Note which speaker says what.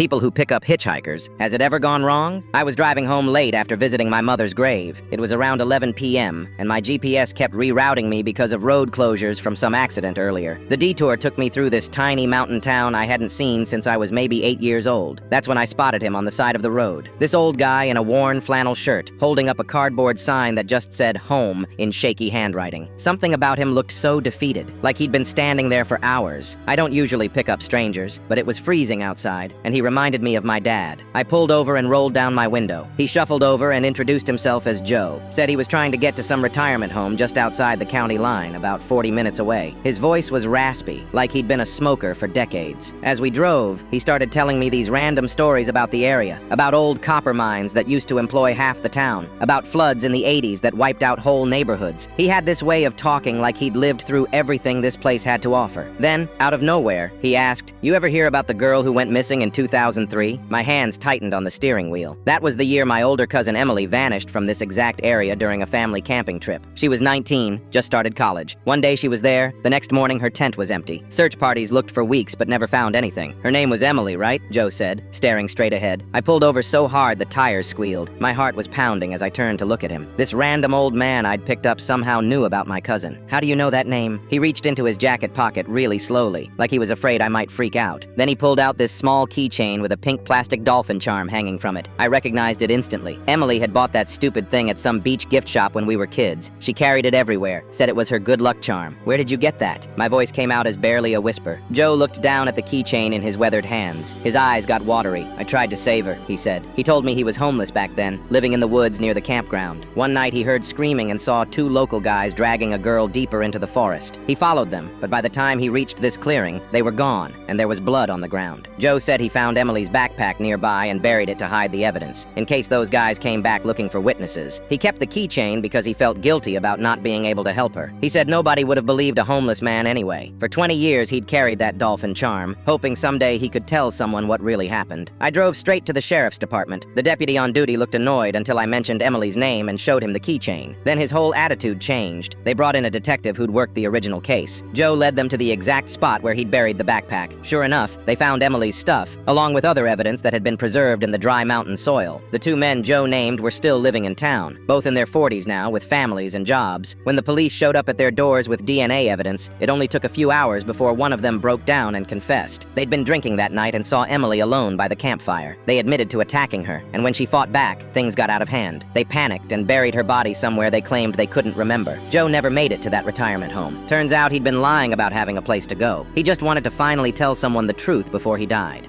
Speaker 1: People who pick up hitchhikers. Has it ever gone wrong? I was driving home late after visiting my mother's grave. It was around 11 p.m., and my GPS kept rerouting me because of road closures from some accident earlier. The detour took me through this tiny mountain town I hadn't seen since I was maybe 8 years old. That's when I spotted him on the side of the road. This old guy in a worn flannel shirt, holding up a cardboard sign that just said home in shaky handwriting. Something about him looked so defeated, like he'd been standing there for hours. I don't usually pick up strangers, but it was freezing outside, and he reminded me of my dad. I pulled over and rolled down my window. He shuffled over and introduced himself as Joe. Said he was trying to get to some retirement home just outside the county line, about 40 minutes away. His voice was raspy, like he'd been a smoker for decades. As we drove, he started telling me these random stories about the area, about old copper mines that used to employ half the town, about floods in the 80s that wiped out whole neighborhoods. He had this way of talking like he'd lived through everything this place had to offer. Then, out of nowhere, he asked, "You ever hear about the girl who went missing in 2003? My hands tightened on the steering wheel. That was the year my older cousin Emily vanished from this exact area during a family camping trip. She was 19, just started college. One day she was there, the next morning her tent was empty. Search parties looked for weeks but never found anything. Her name was Emily, right?" Joe said, staring straight ahead. I pulled over so hard the tires squealed. My heart was pounding as I turned to look at him. This random old man I'd picked up somehow knew about my cousin. "How do you know that name?" He reached into his jacket pocket really slowly, like he was afraid I might freak out. Then he pulled out this small keychain with a pink plastic dolphin charm hanging from it. I recognized it instantly. Emily had bought that stupid thing at some beach gift shop when we were kids. She carried it everywhere, said it was her good luck charm. "Where did you get that?" My voice came out as barely a whisper. Joe looked down at the keychain in his weathered hands. His eyes got watery. "I tried to save her," he said. He told me he was homeless back then, living in the woods near the campground. One night he heard screaming and saw two local guys dragging a girl deeper into the forest. He followed them, but by the time he reached this clearing, they were gone, and there was blood on the ground. Joe said he found Emily's backpack nearby and buried it to hide the evidence, in case those guys came back looking for witnesses. He kept the keychain because he felt guilty about not being able to help her. He said nobody would have believed a homeless man anyway. For 20 years he'd carried that dolphin charm, hoping someday he could tell someone what really happened. I drove straight to the sheriff's department. The deputy on duty looked annoyed until I mentioned Emily's name and showed him the keychain. Then his whole attitude changed. They brought in a detective who'd worked the original case. Joe led them to the exact spot where he'd buried the backpack. Sure enough, they found Emily's stuff, along with other evidence that had been preserved in the dry mountain soil. The two men Joe named were still living in town, both in their 40s now, with families and jobs. When the police showed up at their doors with DNA evidence, it only took a few hours before one of them broke down and confessed. They'd been drinking that night and saw Emily alone by the campfire. They admitted to attacking her, and when she fought back, things got out of hand. They panicked and buried her body somewhere they claimed they couldn't remember. Joe never made it to that retirement home. Turns out he'd been lying about having a place to go. He just wanted to finally tell someone the truth before he died.